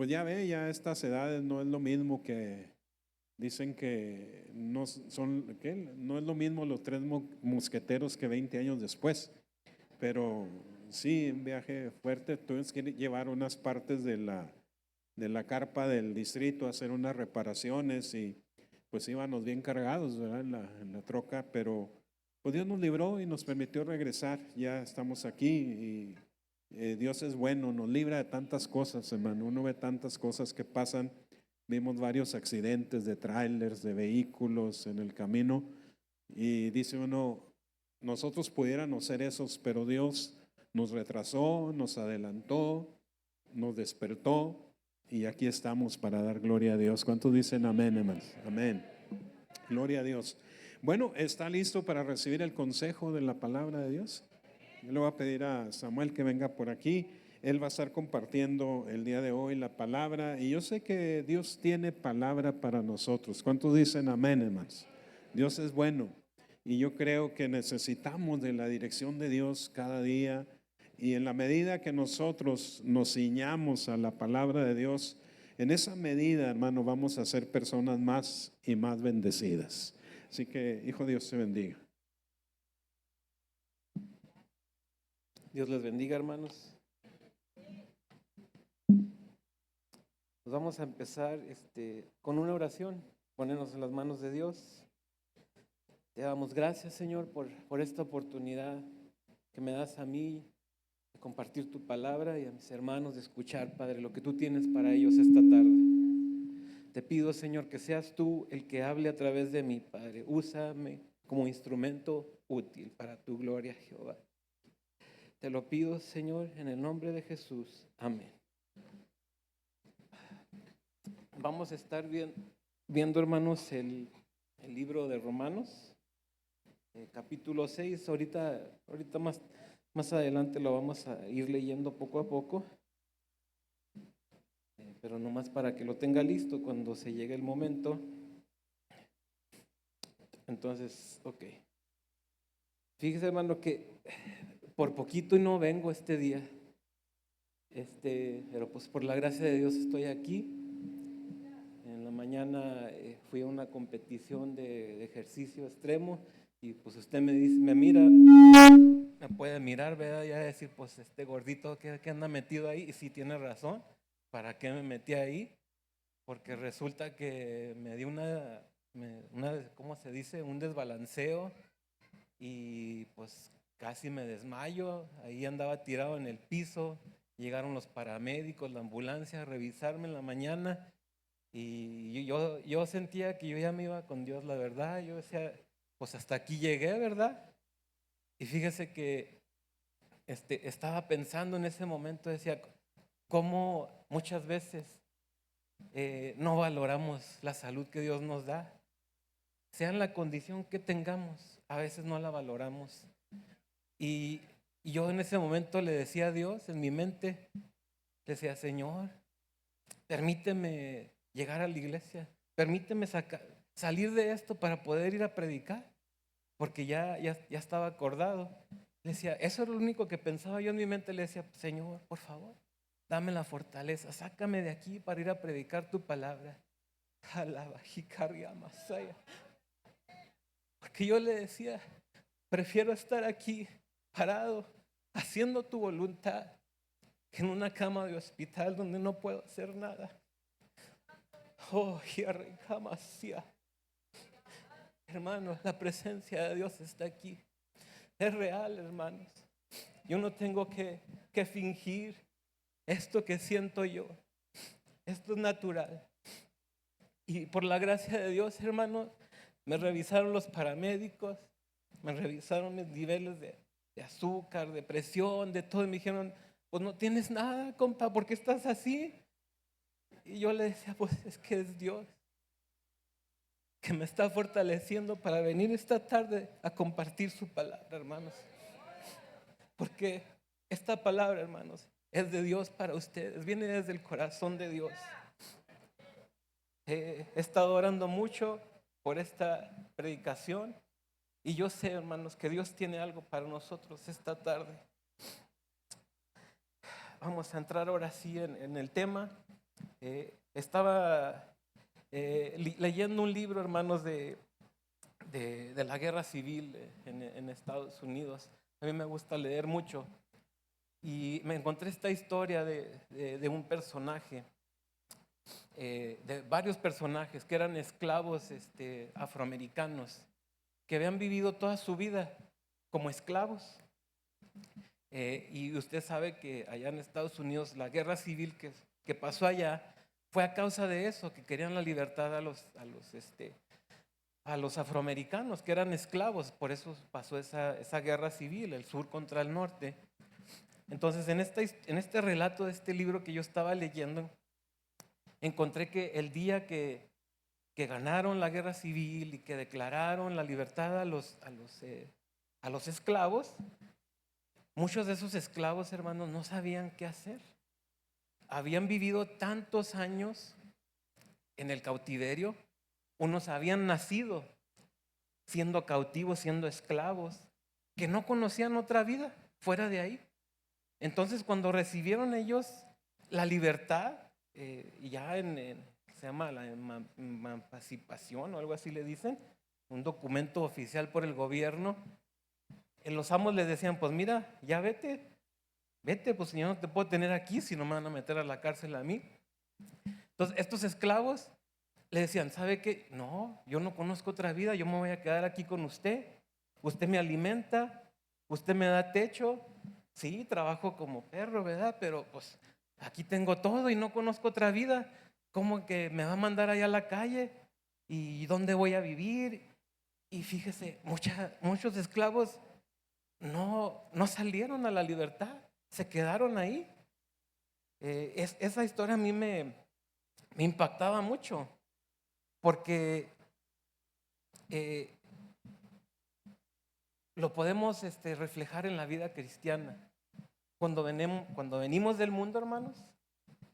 Pues ya ve, ya a estas edades no es lo mismo que dicen que no son, ¿qué? No es lo mismo los tres mosqueteros que 20 años después, pero sí, un viaje fuerte. Tuvimos que llevar unas partes de la carpa del distrito a hacer unas reparaciones y pues íbamos bien cargados, ¿verdad? En la troca, pero pues Dios nos libró y nos permitió regresar. Ya estamos aquí y Dios es bueno, nos libra de tantas cosas, hermano. Uno ve tantas cosas que pasan. Vimos varios accidentes de trailers, de vehículos en el camino y dice uno, nosotros pudiéramos ser esos, pero Dios nos retrasó, nos adelantó, nos despertó y aquí estamos para dar gloria a Dios. ¿Cuántos dicen amén, hermanos? Amén. Gloria a Dios. Bueno, ¿está listo para recibir el consejo de la palabra de Dios? Yo le voy a pedir a Samuel que venga por aquí. Él va a estar compartiendo el día de hoy la palabra y yo sé que Dios tiene palabra para nosotros. ¿Cuántos dicen amén, hermanos? Dios es bueno y yo creo que necesitamos de la dirección de Dios cada día y en la medida que nosotros nos ciñamos a la palabra de Dios, en esa medida, hermano, vamos a ser personas más y más bendecidas. Así que, hijo, Dios te bendiga. Dios les bendiga, hermanos. Nos vamos a empezar con una oración, ponernos en las manos de Dios. Te damos gracias, Señor, por esta oportunidad que me das a mí de compartir tu palabra y a mis hermanos de escuchar, Padre, lo que tú tienes para ellos esta tarde. Te pido, Señor, que seas tú el que hable a través de mí, Padre. Úsame como instrumento útil para tu gloria, Jehová. Te lo pido, Señor, en el nombre de Jesús. Amén. Vamos a estar viendo, hermanos, el libro de Romanos, capítulo 6. Ahorita más adelante lo vamos a ir leyendo poco a poco, pero nomás para que lo tenga listo cuando se llegue el momento. Entonces, ok. Fíjese, hermano, que por poquito y no vengo este día, pero pues por la gracia de Dios estoy aquí. En la mañana fui a una competición de ejercicio extremo y pues usted me dice, me mira, me puede mirar, ¿verdad? Y decir, pues este gordito que anda metido ahí, y sí tiene razón, ¿para qué me metí ahí? Porque resulta que me dio ¿cómo se dice? Un desbalanceo y pues casi me desmayo, ahí andaba tirado en el piso, llegaron los paramédicos, la ambulancia a revisarme en la mañana. Y yo sentía que yo ya me iba con Dios, la verdad. Yo decía, pues hasta aquí llegué, ¿verdad? Y fíjese que estaba pensando en ese momento, decía, cómo muchas veces no valoramos la salud que Dios nos da. Sea en la condición que tengamos, a veces no la valoramos. Y yo en ese momento le decía a Dios, en mi mente, le decía, Señor, permíteme llegar a la iglesia, permíteme salir de esto para poder ir a predicar, porque ya estaba acordado. Le decía, eso era lo único que pensaba yo en mi mente. Le decía, Señor, por favor, dame la fortaleza, sácame de aquí para ir a predicar tu palabra. Porque yo le decía, prefiero estar aquí parado haciendo tu voluntad que en una cama de hospital donde no puedo hacer nada. Oh, hermanos, la presencia de Dios está aquí. Es real, hermanos. Yo no tengo que fingir esto que siento yo. Esto es natural. Y por la gracia de Dios, hermanos, me revisaron los paramédicos, me revisaron mis niveles de azúcar, de presión, de todo. Y me dijeron, pues no tienes nada, compa, ¿por qué estás así? Y yo le decía, pues es que es Dios que me está fortaleciendo para venir esta tarde a compartir su palabra, hermanos. Porque esta palabra, hermanos, es de Dios para ustedes, viene desde el corazón de Dios. He estado orando mucho por esta predicación y yo sé, hermanos, que Dios tiene algo para nosotros esta tarde. Vamos a entrar ahora sí en el tema. Estaba leyendo un libro, hermanos, de la guerra civil en Estados Unidos. A mí me gusta leer mucho. Y me encontré esta historia de un personaje, de varios personajes que eran esclavos afroamericanos, que habían vivido toda su vida como esclavos. Y usted sabe que allá en Estados Unidos la guerra civil que pasó allá fue a causa de eso, que querían la libertad a los afroamericanos que eran esclavos. Por eso pasó esa guerra civil, el sur contra el norte. Entonces, en este relato de este libro que yo estaba leyendo, encontré que el día que ganaron la guerra civil y que declararon la libertad a los esclavos, muchos de esos esclavos, hermanos, no sabían qué hacer. Habían vivido tantos años en el cautiverio, unos habían nacido siendo cautivos, siendo esclavos, que no conocían otra vida fuera de ahí. Entonces, cuando recibieron ellos la libertad, ya se llama la emancipación o algo así le dicen, un documento oficial por el gobierno, los amos les decían, pues mira, ya vete, pues yo no te puedo tener aquí si no me van a meter a la cárcel a mí. Entonces, estos esclavos le decían, ¿sabe qué? No, yo no conozco otra vida, yo me voy a quedar aquí con usted. Usted me alimenta, usted me da techo. Sí, trabajo como perro, ¿verdad? Pero pues aquí tengo todo y no conozco otra vida. ¿Cómo que me va a mandar allá a la calle? ¿Y dónde voy a vivir? Y fíjese, muchos esclavos no salieron a la libertad, se quedaron ahí. Esa historia a mí me impactaba mucho, porque lo podemos reflejar en la vida cristiana. Cuando venimos del mundo, hermanos,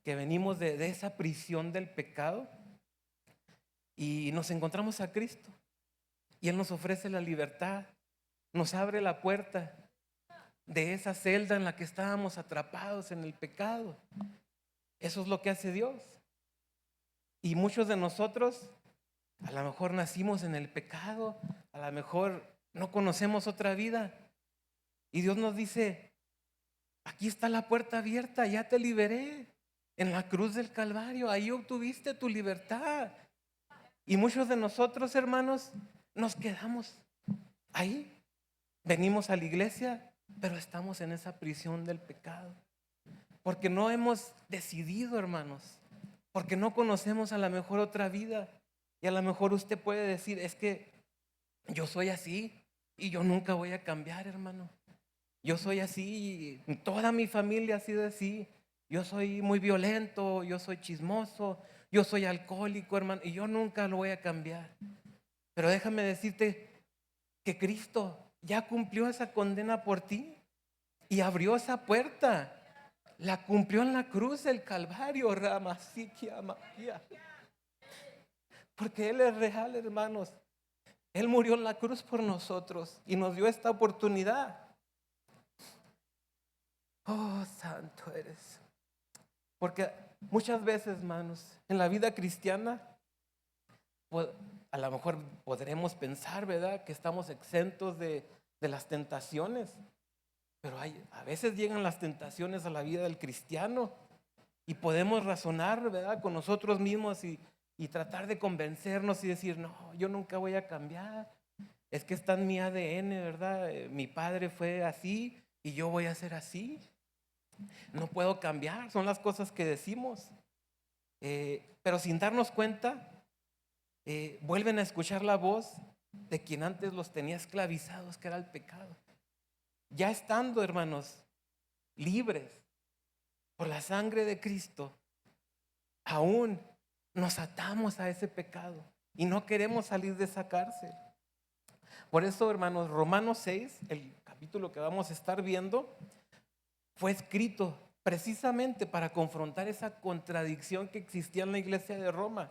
que venimos de esa prisión del pecado y nos encontramos a Cristo y Él nos ofrece la libertad, nos abre la puerta de esa celda en la que estábamos atrapados en el pecado. Eso es lo que hace Dios. Y muchos de nosotros a lo mejor nacimos en el pecado, a lo mejor no conocemos otra vida. Y Dios nos dice, aquí está la puerta abierta, ya te liberé. En la cruz del Calvario, ahí obtuviste tu libertad. Y muchos de nosotros, hermanos, nos quedamos ahí. Venimos a la iglesia, pero estamos en esa prisión del pecado. Porque no hemos decidido, hermanos. Porque no conocemos a lo mejor otra vida. Y a lo mejor usted puede decir, es que yo soy así y yo nunca voy a cambiar, hermano. Yo soy así, toda mi familia ha sido así. Yo soy muy violento, yo soy chismoso, yo soy alcohólico, hermano, y yo nunca lo voy a cambiar. Pero déjame decirte que Cristo ya cumplió esa condena por ti y abrió esa puerta. La cumplió en la cruz del Calvario, Ramasikia Magia. Porque Él es real, hermanos. Él murió en la cruz por nosotros y nos dio esta oportunidad. Oh, santo eres. Porque muchas veces, hermanos, en la vida cristiana, pues, a lo mejor podremos pensar, ¿verdad?, que estamos exentos de las tentaciones. Pero a veces llegan las tentaciones a la vida del cristiano y podemos razonar, ¿verdad?, con nosotros mismos y tratar de convencernos y decir, no, yo nunca voy a cambiar. Es que está en mi ADN, ¿verdad? Mi padre fue así y yo voy a ser así. No puedo cambiar, son las cosas que decimos. Pero sin darnos cuenta, vuelven a escuchar la voz de quien antes los tenía esclavizados, que era el pecado. Ya estando, hermanos, libres por la sangre de Cristo, aún nos atamos a ese pecado y no queremos salir de esa cárcel. Por eso, hermanos, Romanos 6, el capítulo que vamos a estar viendo, fue escrito precisamente para confrontar esa contradicción que existía en la iglesia de Roma.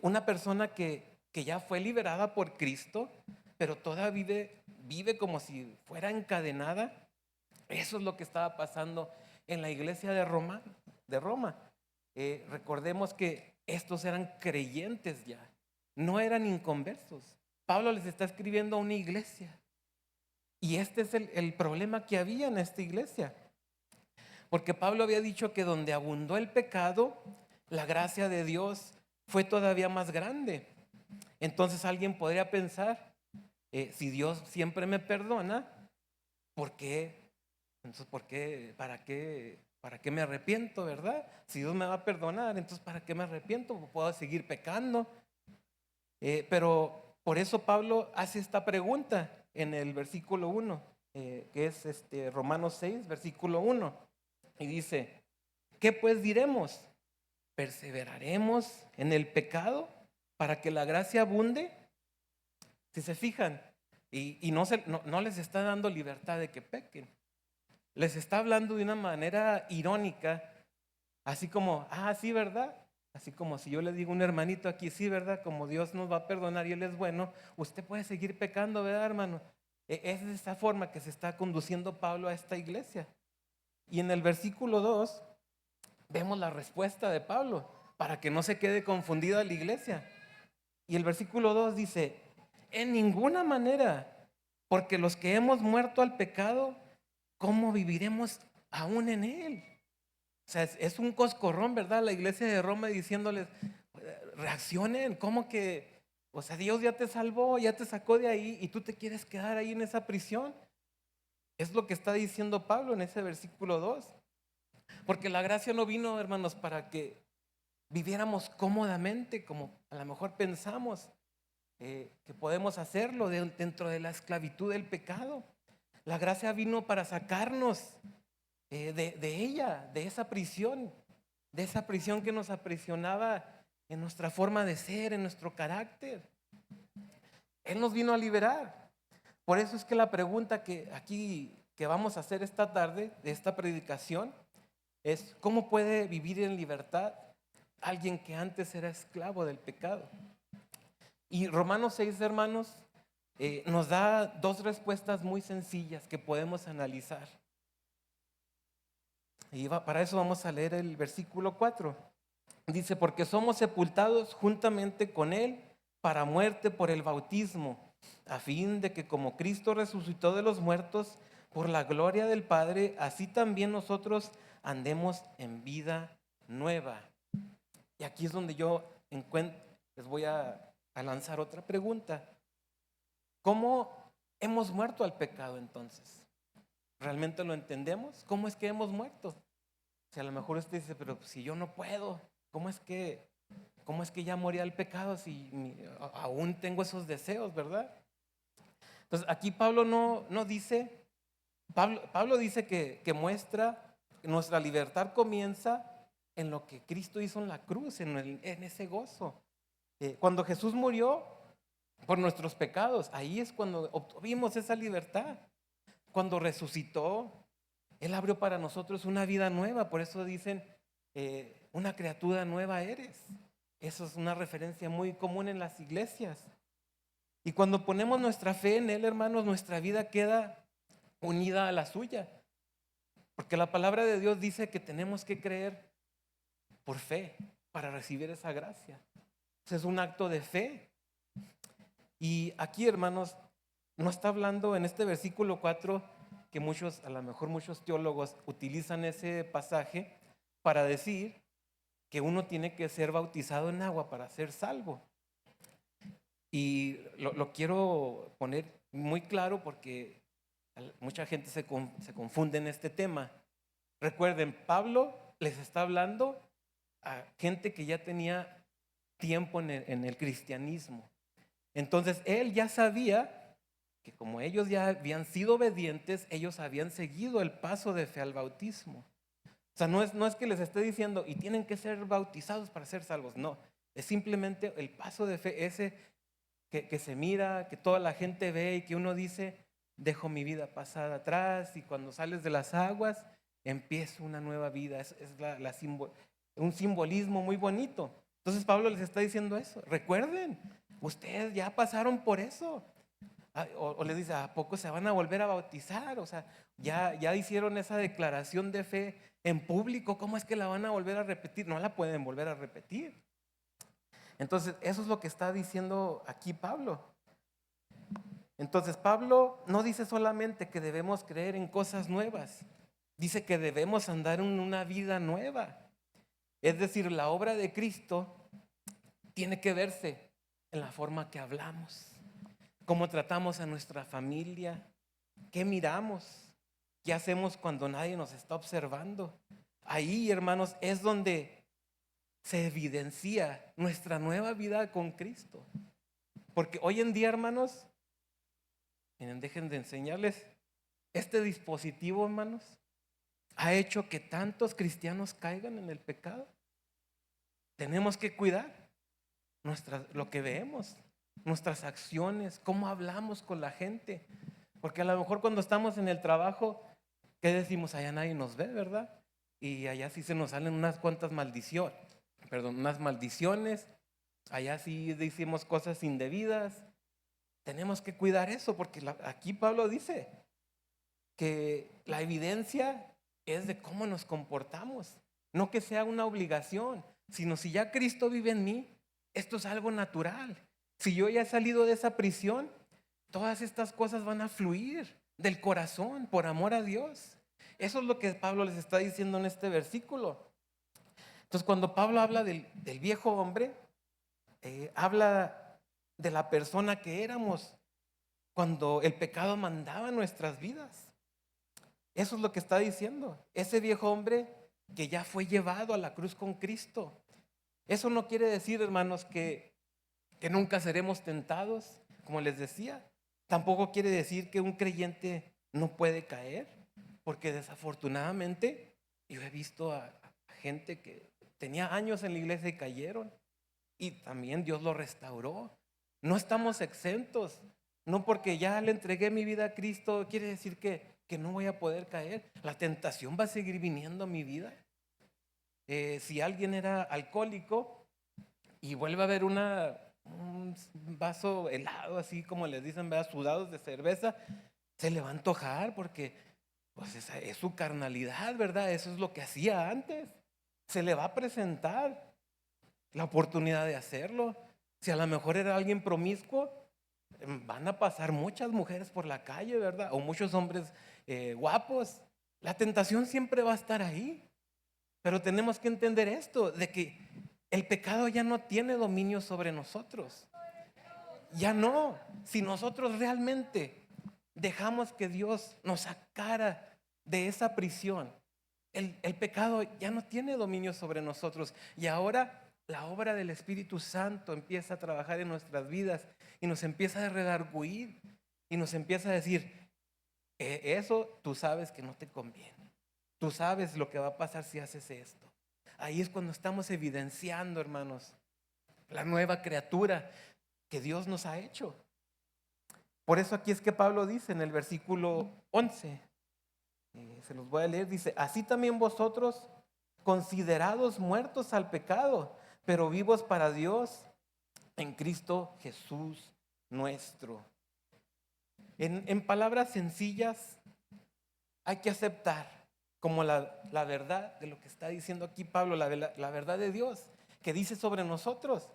Una persona que ya fue liberada por Cristo, pero todavía vive como si fuera encadenada. Eso es lo que estaba pasando en la iglesia de Roma. recordemos que estos eran creyentes ya, no eran inconversos. Pablo les está escribiendo a una iglesia. Y este es el problema que había en esta iglesia. Porque Pablo había dicho que donde abundó el pecado, la gracia de Dios fue todavía más grande. Entonces alguien podría pensar, si Dios siempre me perdona, ¿por qué? Entonces, ¿por qué? ¿Para qué? ¿Para qué me arrepiento, verdad? Si Dios me va a perdonar, entonces ¿para qué me arrepiento? Puedo seguir pecando. Pero por eso Pablo hace esta pregunta en el versículo 1, que es Romanos 6, versículo 1. Y dice, ¿qué pues diremos? ¿Perseveraremos en el pecado para que la gracia abunde? Si se fijan, y no les está dando libertad de que pequen. Les está hablando de una manera irónica, así como, sí, ¿verdad? Así como si yo le digo a un hermanito aquí, sí, ¿verdad? Como Dios nos va a perdonar y Él es bueno, usted puede seguir pecando, ¿verdad, hermano? Es de esta forma que se está conduciendo Pablo a esta iglesia. Y en el versículo 2 vemos la respuesta de Pablo para que no se quede confundida la iglesia. Y el versículo 2 dice, en ninguna manera, porque los que hemos muerto al pecado, ¿cómo viviremos aún en él? O sea, es un coscorrón, ¿verdad? La iglesia de Roma diciéndoles, reaccionen, ¿cómo que? O sea, Dios ya te salvó, ya te sacó de ahí y tú te quieres quedar ahí en esa prisión. Es lo que está diciendo Pablo en ese versículo 2. Porque la gracia no vino, hermanos, para que viviéramos cómodamente, como a lo mejor pensamos que podemos hacerlo dentro de la esclavitud del pecado. La gracia vino para sacarnos de ella, de esa prisión que nos aprisionaba en nuestra forma de ser, en nuestro carácter. Él nos vino a liberar. Por eso es que la pregunta que vamos a hacer esta tarde, de esta predicación, es ¿cómo puede vivir en libertad alguien que antes era esclavo del pecado? Y Romanos 6, hermanos, nos da dos respuestas muy sencillas que podemos analizar. Y para eso vamos a leer el versículo 4. Dice, porque somos sepultados juntamente con Él para muerte por el bautismo, a fin de que como Cristo resucitó de los muertos por la gloria del Padre, así también nosotros andemos en vida nueva. Y aquí es donde yo les voy a lanzar otra pregunta. ¿Cómo hemos muerto al pecado entonces? ¿Realmente lo entendemos? ¿Cómo es que hemos muerto? O sea, a lo mejor usted dice, pero si yo no puedo, ¿cómo es que ya morí al pecado si aún tengo esos deseos, verdad? Entonces aquí Pablo no dice, Pablo dice que muestra que nuestra libertad comienza en lo que Cristo hizo en la cruz, en ese gozo. Cuando Jesús murió por nuestros pecados, ahí es cuando obtuvimos esa libertad. Cuando resucitó, Él abrió para nosotros una vida nueva. Por eso dicen, una criatura nueva eres. Eso es una referencia muy común en las iglesias. Y cuando ponemos nuestra fe en Él, hermanos, nuestra vida queda unida a la suya. Porque la palabra de Dios dice que tenemos que creer por fe para recibir esa gracia. Es un acto de fe. Y aquí, hermanos, no está hablando en este versículo 4 que a lo mejor muchos teólogos utilizan ese pasaje para decir que uno tiene que ser bautizado en agua para ser salvo. Y lo quiero poner muy claro porque mucha gente se confunde en este tema. Recuerden, Pablo les está hablando a gente que ya tenía tiempo en el cristianismo. Entonces él ya sabía que como ellos ya habían sido obedientes, ellos habían seguido el paso de fe al bautismo. O sea, no es que les esté diciendo y tienen que ser bautizados para ser salvos, no. Es simplemente el paso de fe ese que se mira, que toda la gente ve y que uno dice, dejo mi vida pasada atrás y cuando sales de las aguas empiezo una nueva vida. Es un simbolismo muy bonito. Entonces Pablo les está diciendo eso. Recuerden, ustedes ya pasaron por eso. O les dice, ¿a poco se van a volver a bautizar? O sea, ya hicieron esa declaración de fe en público, ¿cómo es que la van a volver a repetir? No la pueden volver a repetir. Entonces, eso es lo que está diciendo aquí Pablo. Entonces, Pablo no dice solamente que debemos creer en cosas nuevas, dice que debemos andar en una vida nueva. Es decir, la obra de Cristo tiene que verse en la forma que hablamos, cómo tratamos a nuestra familia, qué miramos, qué hacemos cuando nadie nos está observando. Ahí, hermanos, es donde se evidencia nuestra nueva vida con Cristo. Porque hoy en día, hermanos, miren, dejen de enseñarles, este dispositivo, hermanos, ha hecho que tantos cristianos caigan en el pecado. Tenemos que cuidar lo que vemos, nuestras acciones, cómo hablamos con la gente. Porque a lo mejor cuando estamos en el trabajo, ¿qué decimos? Allá nadie nos ve, ¿verdad? Y allá sí se nos salen unas cuantas unas maldiciones. Allá sí decimos cosas indebidas. Tenemos que cuidar eso porque aquí Pablo dice que la evidencia es de cómo nos comportamos. No que sea una obligación, sino si ya Cristo vive en mí, esto es algo natural. Si yo ya he salido de esa prisión, todas estas cosas van a fluir del corazón por amor a Dios. Eso es lo que Pablo les está diciendo en este versículo. Entonces, cuando Pablo habla del viejo hombre, habla de la persona que éramos cuando el pecado mandaba nuestras vidas. Eso es lo que está diciendo. Ese viejo hombre que ya fue llevado a la cruz con Cristo. Eso no quiere decir, hermanos, que nunca seremos tentados, como les decía. Tampoco quiere decir que un creyente no puede caer, porque desafortunadamente yo he visto a gente que tenía años en la iglesia y cayeron, y también Dios lo restauró. No estamos exentos. No porque ya le entregué mi vida a Cristo quiere decir que no voy a poder caer. La tentación va a seguir viniendo a mi vida. Si alguien era alcohólico y vuelve a ver un vaso helado, así como les dicen, ¿verdad? Sudados de cerveza, se le va a antojar porque pues esa es su carnalidad, ¿verdad? Eso es lo que hacía antes. Se le va a presentar la oportunidad de hacerlo. Si a lo mejor era alguien promiscuo, van a pasar muchas mujeres por la calle, ¿verdad? O muchos hombres guapos. La tentación siempre va a estar ahí. Pero tenemos que entender esto, de que el pecado ya no tiene dominio sobre nosotros. Ya no. Si nosotros realmente dejamos que Dios nos sacara de esa prisión, el pecado ya no tiene dominio sobre nosotros. Y ahora la obra del Espíritu Santo empieza a trabajar en nuestras vidas y nos empieza a redarguir y nos empieza a decir, eso tú sabes que no te conviene. Tú sabes lo que va a pasar si haces esto. Ahí es cuando estamos evidenciando, hermanos, la nueva criatura que Dios nos ha hecho. Por eso aquí es que Pablo dice en el versículo 11, se los voy a leer, dice, así también vosotros, considerados muertos al pecado, pero vivos para Dios en Cristo Jesús nuestro. En palabras sencillas, hay que aceptar como la verdad de lo que está diciendo aquí Pablo, la verdad de Dios, que dice sobre nosotros.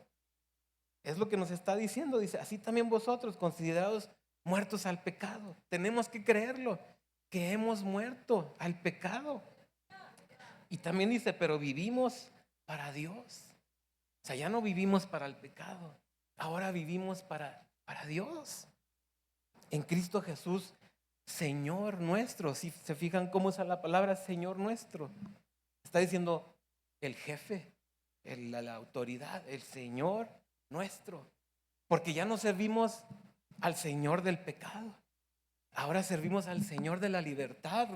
Es lo que nos está diciendo, dice, así también vosotros, considerados muertos al pecado. Tenemos que creerlo, que hemos muerto al pecado. Y también dice, pero vivimos para Dios. O sea, ya no vivimos para el pecado, ahora vivimos para Dios. En Cristo Jesús, Señor nuestro. Si se fijan cómo usa la palabra Señor nuestro, está diciendo el jefe, la autoridad, el Señor nuestro. Porque ya no servimos al Señor del pecado, ahora servimos al Señor de la libertad.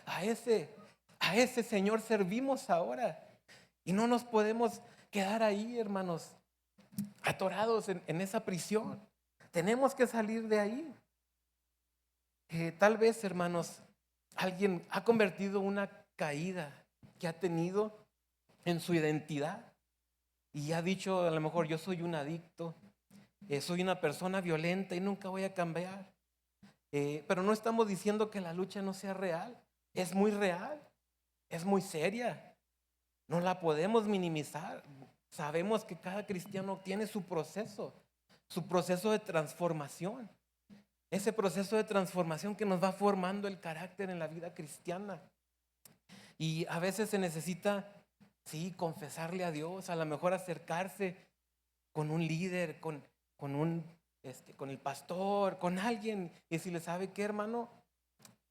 A ese Señor servimos ahora. Y no nos podemos quedar ahí, hermanos, atorados en esa prisión. Tenemos que salir de ahí. Tal vez, hermanos, alguien ha convertido una caída que ha tenido en su identidad y ha dicho, a lo mejor, yo soy un adicto, soy una persona violenta y nunca voy a cambiar. Pero no estamos diciendo que la lucha no sea real. Es muy real, es muy seria. No la podemos minimizar. Sabemos que cada cristiano tiene su proceso de transformación. Ese proceso de transformación que nos va formando el carácter en la vida cristiana. Y a veces se necesita, sí, confesarle a Dios, a lo mejor acercarse con un líder, con el pastor, con alguien, y decirle, ¿sabe qué, hermano?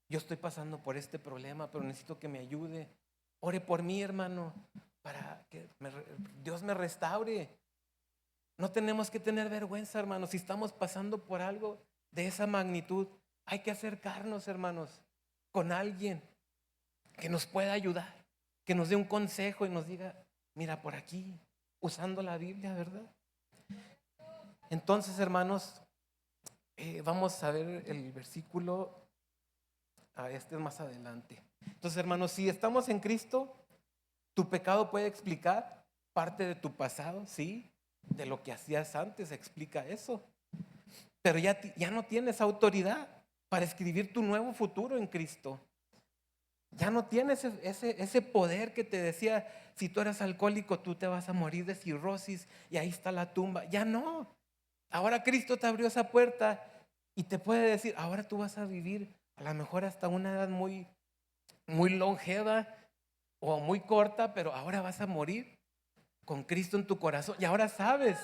Yo estoy pasando por este problema, pero necesito que me ayude. Ore por mí, hermano, para que Dios me restaure. No tenemos que tener vergüenza, hermanos. Si estamos pasando por algo de esa magnitud, hay que acercarnos, hermanos, con alguien que nos pueda ayudar, que nos dé un consejo y nos diga, mira por aquí, usando la Biblia, ¿verdad? Entonces, hermanos, vamos a ver el versículo, este es más adelante. Entonces, hermanos, si estamos en Cristo, tu pecado puede explicar parte de tu pasado, sí, de lo que hacías antes, explica eso. Pero ya no tienes autoridad para escribir tu nuevo futuro en Cristo. Ya no tienes ese poder que te decía, si tú eras alcohólico, tú te vas a morir de cirrosis y ahí está la tumba. Ya no. Ahora Cristo te abrió esa puerta y te puede decir, ahora tú vas a vivir a lo mejor hasta una edad muy, muy longeva o muy corta, pero ahora vas a morir con Cristo en tu corazón. Y ahora sabes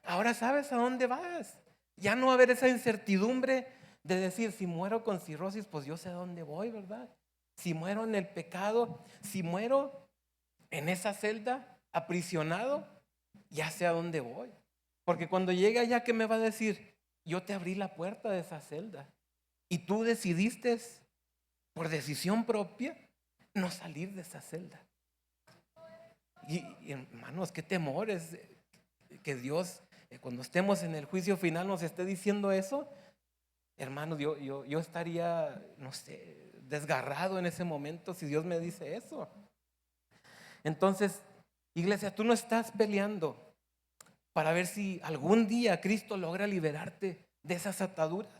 a dónde vas. Ya no va a haber esa incertidumbre de decir, si muero con cirrosis, pues yo sé a dónde voy, ¿verdad? Si muero en el pecado, si muero en esa celda, aprisionado, ya sé a dónde voy. Porque cuando llegue allá, ¿qué me va a decir? Yo te abrí la puerta de esa celda y tú decidiste, por decisión propia, no salir de esa celda. Y hermanos, qué temor es que Dios, cuando estemos en el juicio final, nos esté diciendo eso. Hermanos, yo estaría, no sé, desgarrado en ese momento si Dios me dice eso. Entonces, iglesia, tú no estás peleando para ver si algún día Cristo logra liberarte de esas ataduras.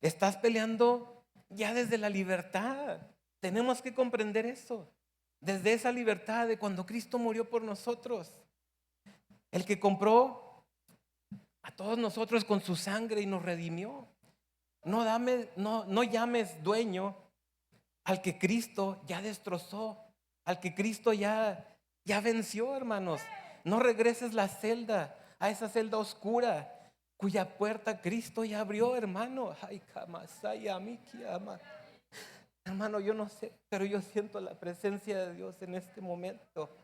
Estás peleando ya desde la libertad. Tenemos que comprender eso. Desde esa libertad de cuando Cristo murió por nosotros. El que compró a todos nosotros con su sangre y nos redimió. No llames dueño al que Cristo ya destrozó, al que Cristo ya venció, hermanos. No regreses a esa celda oscura cuya puerta Cristo ya abrió, hermano. Ay, kamasaya, miki, ama. Hermano, yo no sé, pero yo siento la presencia de Dios en este momento.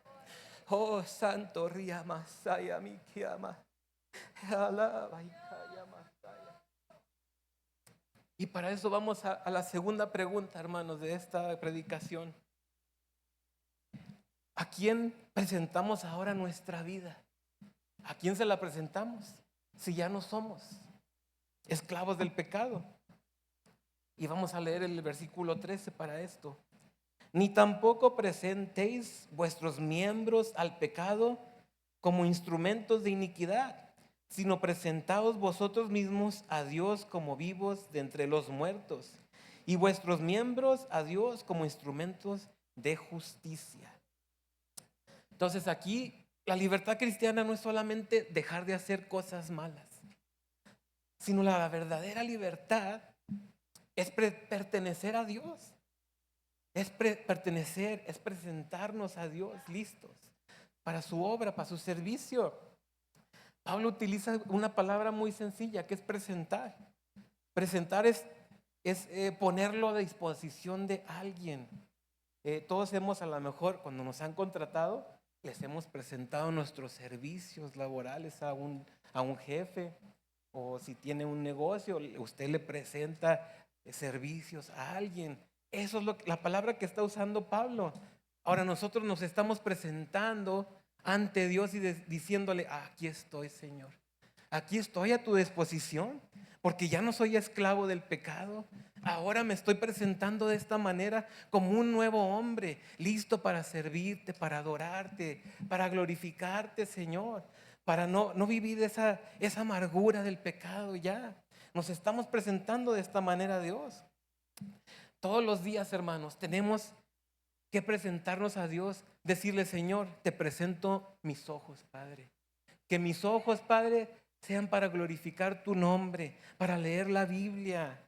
Oh, santo ría masaya, miki, ama. Alaba y calla, masaya. Y para eso vamos a la segunda pregunta, hermanos, de esta predicación. ¿A quién presentamos ahora nuestra vida? ¿A quién se la presentamos? Si ya no somos esclavos del pecado. Y vamos a leer el versículo 13 para esto. Ni tampoco presentéis vuestros miembros al pecado como instrumentos de iniquidad, sino presentaos vosotros mismos a Dios como vivos de entre los muertos, y vuestros miembros a Dios como instrumentos de justicia. Entonces aquí la libertad cristiana no es solamente dejar de hacer cosas malas, sino la verdadera libertad es pertenecer a Dios. Es pertenecer, es presentarnos a Dios listos para su obra, para su servicio. Pablo utiliza una palabra muy sencilla que es presentar. Presentar es ponerlo a disposición de alguien. Todos hemos, a lo mejor, cuando nos han contratado, les hemos presentado nuestros servicios laborales a un jefe, o si tiene un negocio, usted le presenta servicios a alguien. Eso es la palabra que está usando Pablo. Ahora nosotros nos estamos presentando ante Dios y diciéndole, aquí estoy, Señor. Aquí estoy a tu disposición, porque ya no soy esclavo del pecado. Ahora me estoy presentando de esta manera como un nuevo hombre, listo para servirte, para adorarte, para glorificarte, Señor. para no vivir esa amargura del pecado ya. Nos estamos presentando de esta manera a Dios. Todos los días, hermanos, tenemos que presentarnos a Dios, decirle: Señor, te presento mis ojos, Padre. Que mis ojos, Padre, sean para glorificar tu nombre, para leer la Biblia.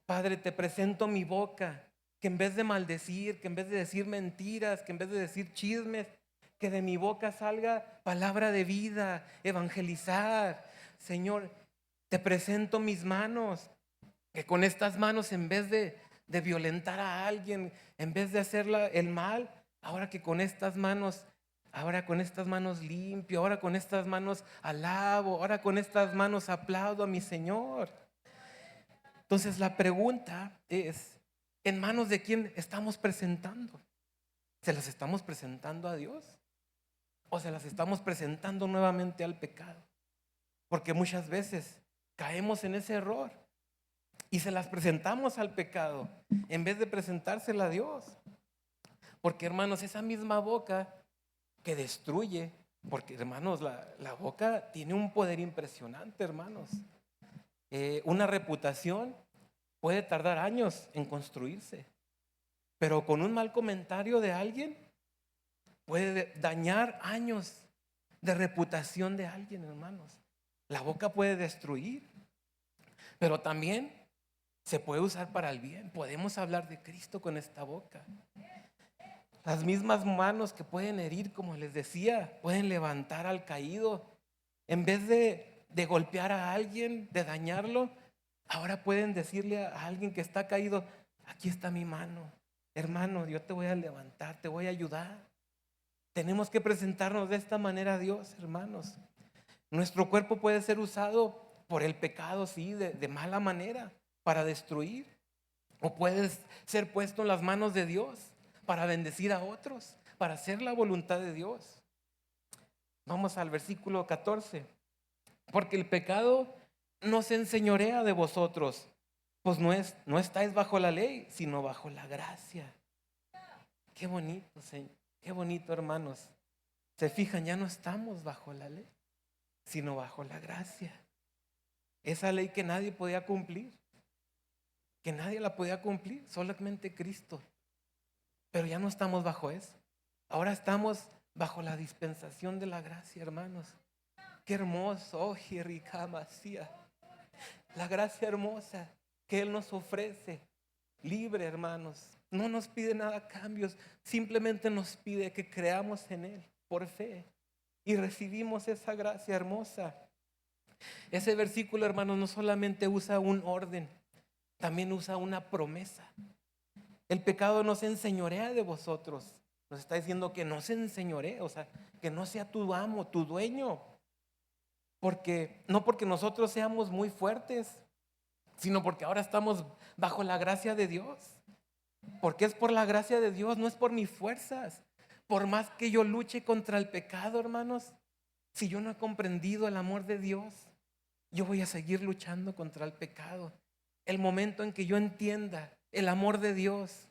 Padre, te presento mi boca, que en vez de maldecir, que en vez de decir mentiras, que en vez de decir chismes, que de mi boca salga palabra de vida, evangelizar. Señor, te presento mis manos, que con estas manos, en vez de violentar a alguien, en vez de hacer el mal, ahora con estas manos limpio, ahora con estas manos alabo, ahora con estas manos aplaudo a mi Señor. Entonces la pregunta es: ¿en manos de quién estamos presentando? ¿Se las estamos presentando a Dios o se las estamos presentando nuevamente al pecado? Porque muchas veces caemos en ese error y se las presentamos al pecado en vez de presentársela a Dios. Porque, hermanos, esa misma boca que destruye, porque, hermanos, la boca tiene un poder impresionante, hermanos. Una reputación puede tardar años en construirse, pero con un mal comentario de alguien puede dañar años de reputación de alguien, hermanos. La boca puede destruir, pero también se puede usar para el bien. Podemos hablar de Cristo con esta boca. Las mismas manos que pueden herir, como les decía, pueden levantar al caído. En vez de golpear a alguien, de dañarlo, ahora pueden decirle a alguien que está caído: aquí está mi mano, hermano, yo te voy a levantar, te voy a ayudar. Tenemos que presentarnos de esta manera a Dios, hermanos. Nuestro cuerpo puede ser usado por el pecado, sí, de mala manera, para destruir, o puede ser puesto en las manos de Dios para bendecir a otros, para hacer la voluntad de Dios. Vamos al versículo 14. Porque el pecado no se enseñorea de vosotros, pues no estáis bajo la ley, sino bajo la gracia. Qué bonito, Señor, qué bonito, hermanos. Se fijan, ya no estamos bajo la ley, sino bajo la gracia. Esa ley que nadie podía cumplir, que nadie la podía cumplir, solamente Cristo. Pero ya no estamos bajo eso. Ahora estamos bajo la dispensación de la gracia, hermanos. Qué hermoso, oh, Jericamacía. La gracia hermosa que Él nos ofrece, libre, hermanos. No nos pide nada a cambios, simplemente nos pide que creamos en Él por fe y recibimos esa gracia hermosa. Ese versículo, hermanos, no solamente usa un orden, también usa una promesa. El pecado no se enseñorea de vosotros. Nos está diciendo que no se enseñoree, o sea, que no sea tu amo, tu dueño. No porque nosotros seamos muy fuertes, sino porque ahora estamos bajo la gracia de Dios. Porque es por la gracia de Dios, no es por mis fuerzas. Por más que yo luche contra el pecado, hermanos, si yo no he comprendido el amor de Dios, yo voy a seguir luchando contra el pecado. El momento en que yo entienda el amor de Dios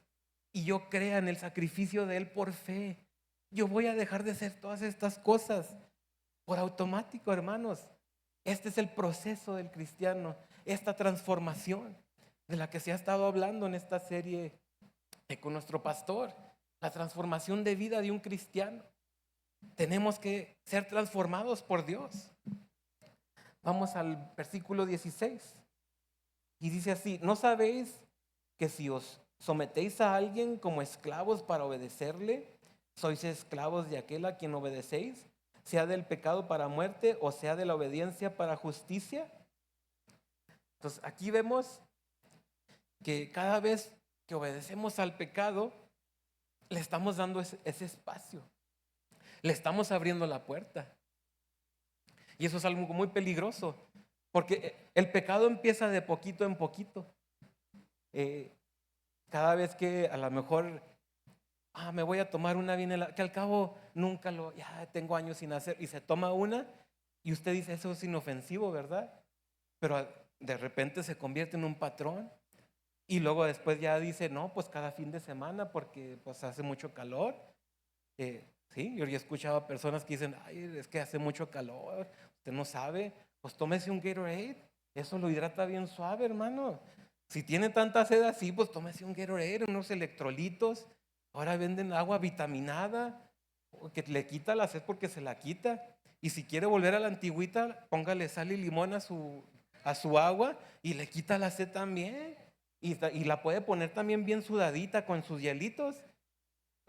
y yo crea en el sacrificio de Él por fe, yo voy a dejar de hacer todas estas cosas por automático, hermanos. Este es el proceso del cristiano, esta transformación de la que se ha estado hablando en esta serie con nuestro pastor, la transformación de vida de un cristiano. Tenemos que ser transformados por Dios. Vamos al versículo 16 y dice así: ¿no sabéis que si os sometéis a alguien como esclavos para obedecerle, sois esclavos de aquel a quien obedecéis, sea del pecado para muerte o sea de la obediencia para justicia? Entonces aquí vemos que cada vez que obedecemos al pecado, le estamos dando ese espacio, le estamos abriendo la puerta. Y eso es algo muy peligroso, porque el pecado empieza de poquito en poquito. Cada vez que a lo mejor me voy a tomar una bien helada, que al cabo ya tengo años sin hacer, y se toma una y usted dice: eso es inofensivo, ¿verdad? Pero de repente se convierte en un patrón y luego después ya dice: no, pues cada fin de semana porque pues hace mucho calor, Sí, yo ya escuchaba personas que dicen, ay, es que hace mucho calor, usted no sabe, pues tómese un Gatorade, eso lo hidrata bien suave, hermano. Si tiene tanta sed así, pues tómese un Gatorade, unos electrolitos. Ahora venden agua vitaminada, que le quita la sed porque se la quita. Y si quiere volver a la antigüita, póngale sal y limón a su agua y le quita la sed también. Y la puede poner también bien sudadita con sus hielitos.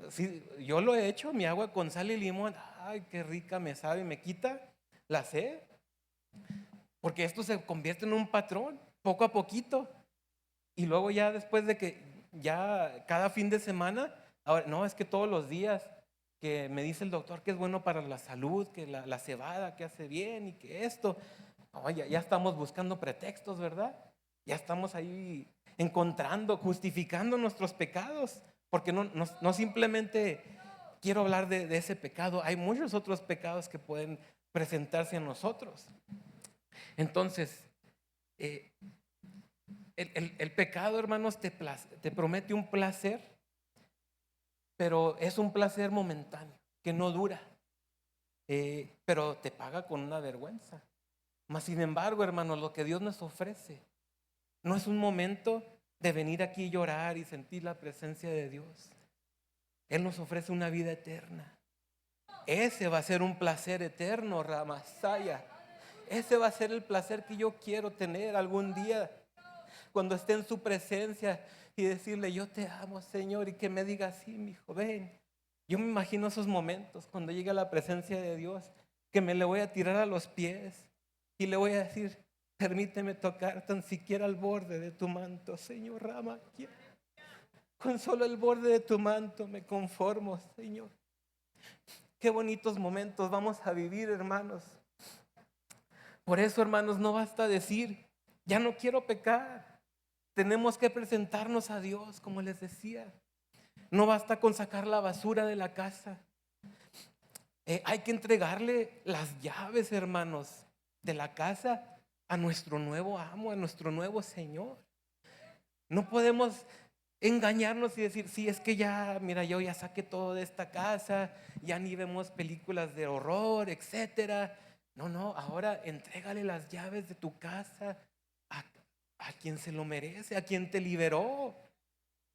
Sí, yo lo he hecho, mi agua con sal y limón, ay, qué rica me sabe, me quita la sed, porque esto se convierte en un patrón, poco a poquito, y luego ya después de que ya cada fin de semana, ahora no, es que todos los días que me dice el doctor que es bueno para la salud, que la cebada que hace bien y que esto, no, ya estamos buscando pretextos, ¿verdad? Ya estamos ahí encontrando, justificando nuestros pecados, porque no simplemente quiero hablar de ese pecado, hay muchos otros pecados que pueden presentarse a nosotros. Entonces, eh, el pecado, hermanos, te promete un placer, pero es un placer momentáneo, que no dura, pero te paga con una vergüenza. Mas, sin embargo, hermanos, lo que Dios nos ofrece no es un momento de venir aquí y llorar y sentir la presencia de Dios. Él nos ofrece una vida eterna. Ese va a ser un placer eterno, Ramasaya. Ese va a ser el placer que yo quiero tener algún día, cuando esté en su presencia y decirle, yo te amo, Señor, y que me diga, sí, mi hijo, ven. Yo me imagino esos momentos cuando llegue a la presencia de Dios, que me le voy a tirar a los pies y le voy a decir, permíteme tocar tan siquiera el borde de tu manto, Señor Rama. Con solo el borde de tu manto me conformo, Señor. Qué bonitos momentos vamos a vivir, hermanos. Por eso, hermanos, no basta decir, ya no quiero pecar. Tenemos que presentarnos a Dios, como les decía. No basta con sacar la basura de la casa. Hay que entregarle las llaves, hermanos, de la casa a nuestro nuevo amo, a nuestro nuevo Señor. No podemos engañarnos y decir, sí, es que ya, mira, yo ya saqué todo de esta casa, ya ni vemos películas de horror, etcétera. No, ahora entrégale las llaves de tu casa a, a quien se lo merece, a quien te liberó.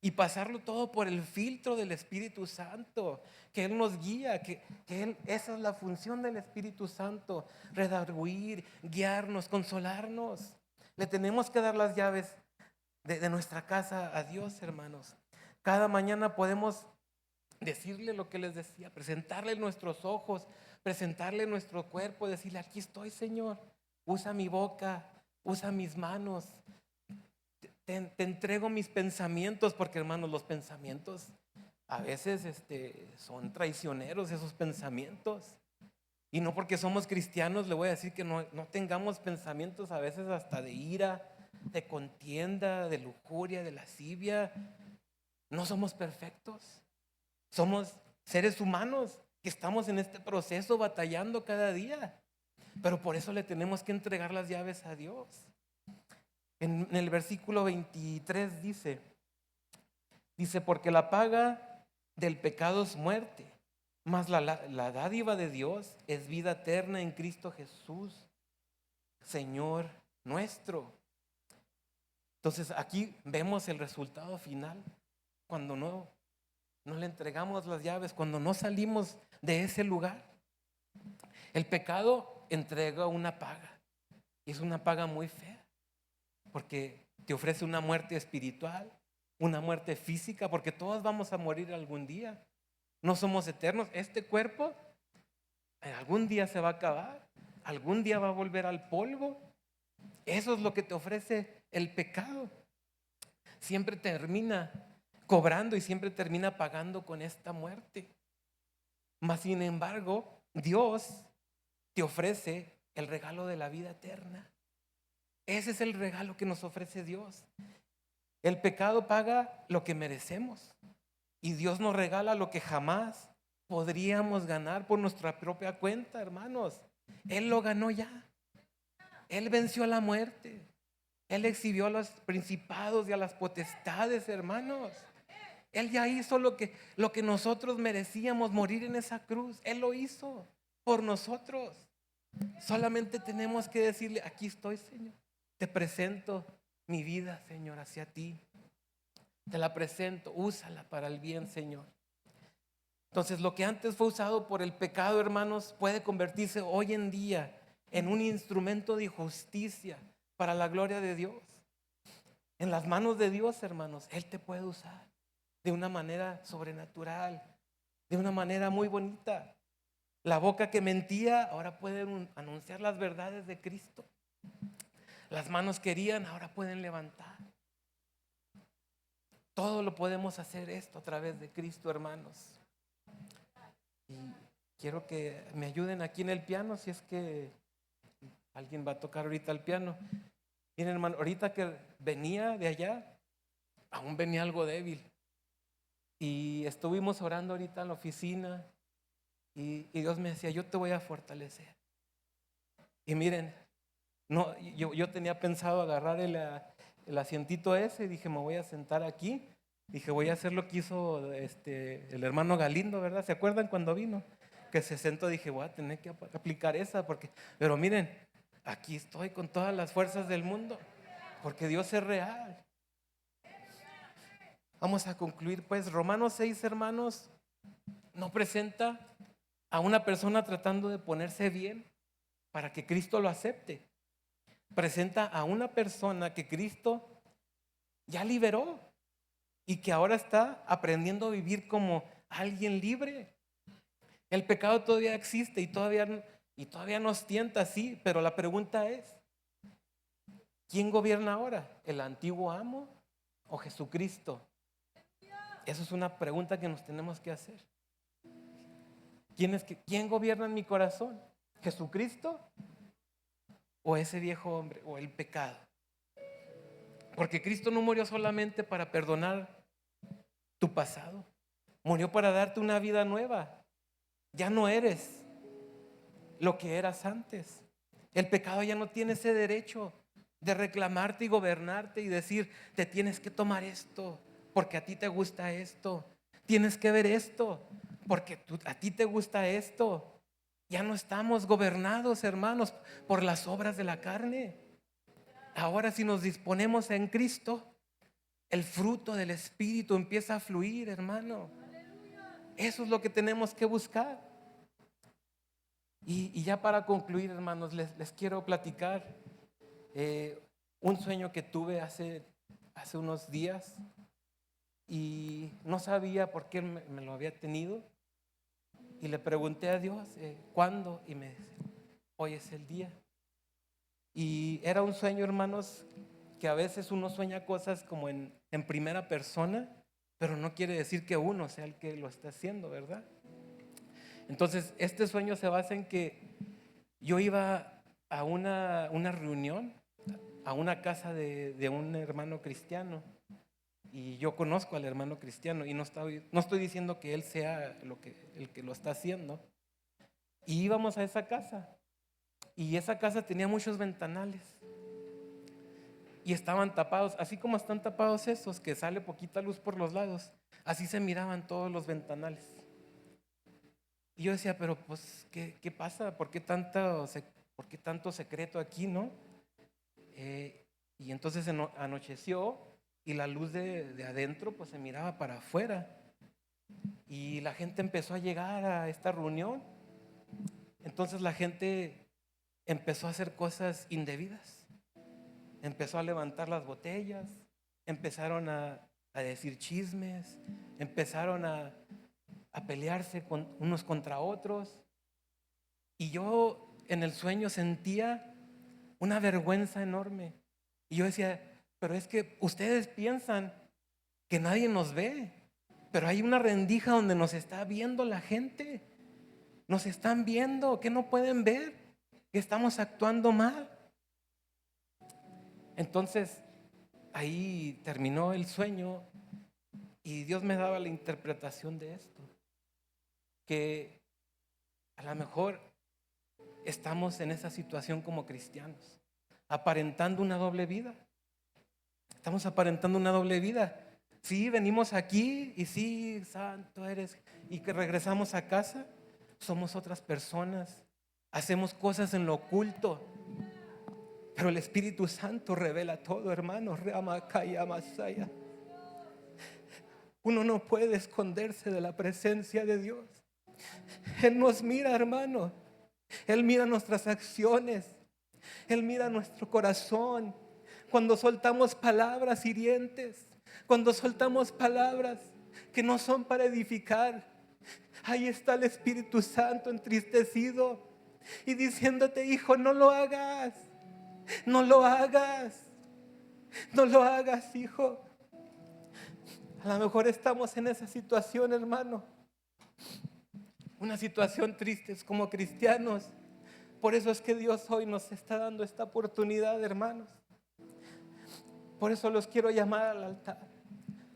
Y pasarlo todo por el filtro del Espíritu Santo, que Él nos guía, esa es la función del Espíritu Santo, redarguir, guiarnos, consolarnos. Le tenemos que dar las llaves de nuestra casa a Dios, hermanos. Cada mañana podemos decirle lo que les decía, presentarle nuestros ojos, presentarle nuestro cuerpo, decirle, aquí estoy, Señor, usa mi boca, usa mis manos. Te entrego mis pensamientos, porque, hermanos, los pensamientos a veces son traicioneros, esos pensamientos. Y no porque somos cristianos le voy a decir que no tengamos pensamientos a veces hasta de ira, de contienda, de lujuria, de lascivia. No somos perfectos. Somos seres humanos que estamos en este proceso batallando cada día. Pero por eso le tenemos que entregar las llaves a Dios. En el versículo 23 dice, porque la paga del pecado es muerte, mas la dádiva de Dios es vida eterna en Cristo Jesús, Señor nuestro. Entonces aquí vemos el resultado final, cuando no le entregamos las llaves, cuando no salimos de ese lugar. El pecado entrega una paga, y es una paga muy fea, porque te ofrece una muerte espiritual, una muerte física, porque todos vamos a morir algún día. No somos eternos. Este cuerpo algún día se va a acabar, algún día va a volver al polvo. Eso es lo que te ofrece el pecado. Siempre termina cobrando y siempre termina pagando con esta muerte. Mas, sin embargo, Dios te ofrece el regalo de la vida eterna. Ese es el regalo que nos ofrece Dios. El pecado paga lo que merecemos y Dios nos regala lo que jamás podríamos ganar por nuestra propia cuenta, hermanos. Él lo ganó ya. Él venció a la muerte. Él exhibió a los principados y a las potestades, hermanos. Él ya hizo lo que nosotros merecíamos, morir en esa cruz. Él lo hizo por nosotros. Solamente tenemos que decirle: aquí estoy, Señor. Te presento mi vida, Señor, hacia ti. Te la presento, úsala para el bien, Señor. Entonces, lo que antes fue usado por el pecado, hermanos, puede convertirse hoy en día en un instrumento de justicia para la gloria de Dios. En las manos de Dios, hermanos, Él te puede usar de una manera sobrenatural, de una manera muy bonita. La boca que mentía ahora puede anunciar las verdades de Cristo. Las manos que herían ahora pueden levantar. Todo lo podemos hacer esto a través de Cristo, hermanos. Y quiero que me ayuden aquí en el piano, si es que alguien va a tocar ahorita el piano. Miren, hermano, ahorita que venía de allá, aún venía algo débil. Y estuvimos orando ahorita en la oficina y Dios me decía: yo te voy a fortalecer. Y miren, no, yo tenía pensado agarrar el asientito ese y dije: me voy a sentar aquí. Dije: voy a hacer lo que hizo el hermano Galindo, ¿verdad? ¿Se acuerdan cuando vino? Que se sentó. Dije: voy a tener que aplicar esa pero miren, aquí estoy con todas las fuerzas del mundo, porque Dios es real. Vamos a concluir pues. Romanos 6, hermanos, no presenta a una persona tratando de ponerse bien para que Cristo lo acepte. Presenta a una persona que Cristo ya liberó y que ahora está aprendiendo a vivir como alguien libre. El pecado todavía existe y todavía nos tienta, sí, pero la pregunta es: ¿quién gobierna ahora? ¿El antiguo amo o Jesucristo? Esa es una pregunta que nos tenemos que hacer. ¿Quién gobierna en mi corazón? ¿Jesucristo o ese viejo hombre o el pecado? Porque Cristo no murió solamente para perdonar tu pasado, murió para darte una vida nueva. Ya no eres lo que eras antes. El pecado ya no tiene ese derecho de reclamarte y gobernarte y decir: te tienes que tomar esto porque a ti te gusta esto, tienes que ver esto porque a ti te gusta esto. Ya no estamos gobernados, hermanos, por las obras de la carne. Ahora, si nos disponemos en Cristo, el fruto del Espíritu empieza a fluir, hermano. Eso es lo que tenemos que buscar. Y ya para concluir, hermanos, les quiero platicar un sueño que tuve hace unos días y no sabía por qué me lo había tenido. Y le pregunté a Dios cuándo, y me dice: hoy es el día. Y era un sueño, hermanos, que a veces uno sueña cosas como en primera persona, pero no quiere decir que uno sea el que lo está haciendo, ¿verdad? Entonces, este sueño se basa en que yo iba a una reunión, a una casa de un hermano cristiano, y yo conozco al hermano cristiano y no estoy diciendo que él sea el que lo está haciendo. Y íbamos a esa casa y esa casa tenía muchos ventanales y estaban tapados, así como están tapados esos que sale poquita luz por los lados, así se miraban todos los ventanales. Y yo decía: pero pues, ¿qué pasa? ¿Por qué tanto secreto aquí, no? Y entonces anocheció y la luz de adentro pues se miraba para afuera. Y la gente empezó a llegar a esta reunión. Entonces la gente empezó a hacer cosas indebidas. Empezó a levantar las botellas, empezaron a decir chismes, empezaron a pelearse unos contra otros. Y yo en el sueño sentía una vergüenza enorme. Y yo decía: pero es que ustedes piensan que nadie nos ve, pero hay una rendija donde nos está viendo la gente. Nos están viendo, que no pueden ver que estamos actuando mal. Entonces ahí terminó el sueño y Dios me daba la interpretación de esto, que a lo mejor estamos en esa situación como cristianos, aparentando una doble vida. Estamos aparentando una doble vida. Sí, venimos aquí y sí, santo eres, y que regresamos a casa, somos otras personas, hacemos cosas en lo oculto, pero el Espíritu Santo revela todo, hermanos. Ramakaya Masaya. Uno no puede esconderse de la presencia de Dios. Él nos mira, hermano. Él mira nuestras acciones. Él mira nuestro corazón. Cuando soltamos palabras hirientes, cuando soltamos palabras que no son para edificar, ahí está el Espíritu Santo entristecido y diciéndote: hijo, no lo hagas, no lo hagas, no lo hagas, hijo. A lo mejor estamos en esa situación, hermano, una situación triste como cristianos. Por eso es que Dios hoy nos está dando esta oportunidad, hermanos. Por eso los quiero llamar al altar,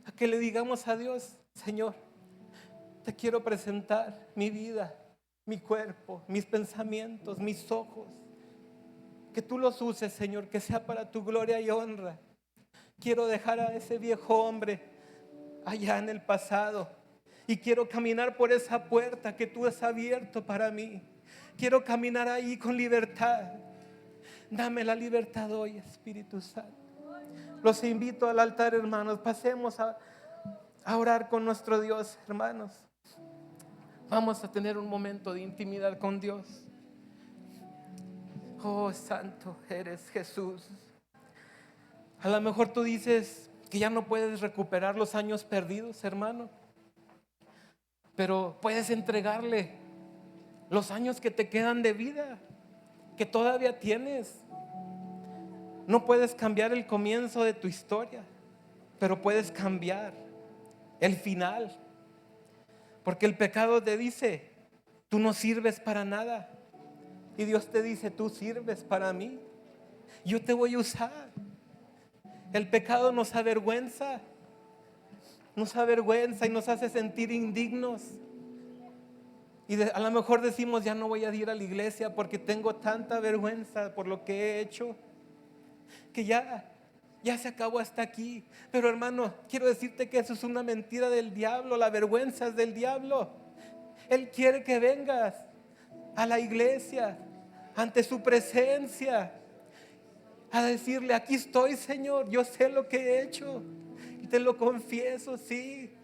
a que le digamos a Dios: Señor, te quiero presentar mi vida, mi cuerpo, mis pensamientos, mis ojos. Que tú los uses, Señor, que sea para tu gloria y honra. Quiero dejar a ese viejo hombre allá en el pasado y quiero caminar por esa puerta que tú has abierto para mí. Quiero caminar ahí con libertad. Dame la libertad hoy, Espíritu Santo. Los invito al altar, hermanos. Pasemos a orar con nuestro Dios, hermanos. Vamos a tener un momento de intimidad con Dios. Oh, santo eres Jesús. A lo mejor tú dices que ya no puedes recuperar los años perdidos, hermano, pero puedes entregarle los años que te quedan de vida, que todavía tienes. No puedes cambiar el comienzo de tu historia, pero puedes cambiar el final. Porque el pecado te dice: tú no sirves para nada. Y Dios te dice: tú sirves para mí. Yo te voy a usar. El pecado nos avergüenza y nos hace sentir indignos. Y a lo mejor decimos: ya no voy a ir a la iglesia porque tengo tanta vergüenza por lo que he hecho, que ya se acabó hasta aquí. Pero hermano, quiero decirte que eso es una mentira del diablo. La vergüenza es del diablo. Él quiere que vengas a la iglesia, ante su presencia, a decirle: aquí estoy, Señor, yo sé lo que he hecho y te lo confieso, sí,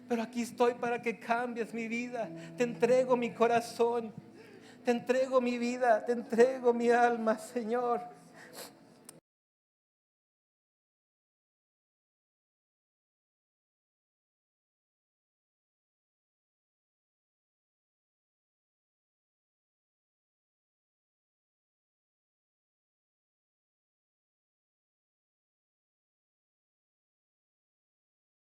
pero aquí estoy para que cambies mi vida. Te entrego mi corazón, te entrego mi vida, te entrego mi alma, Señor.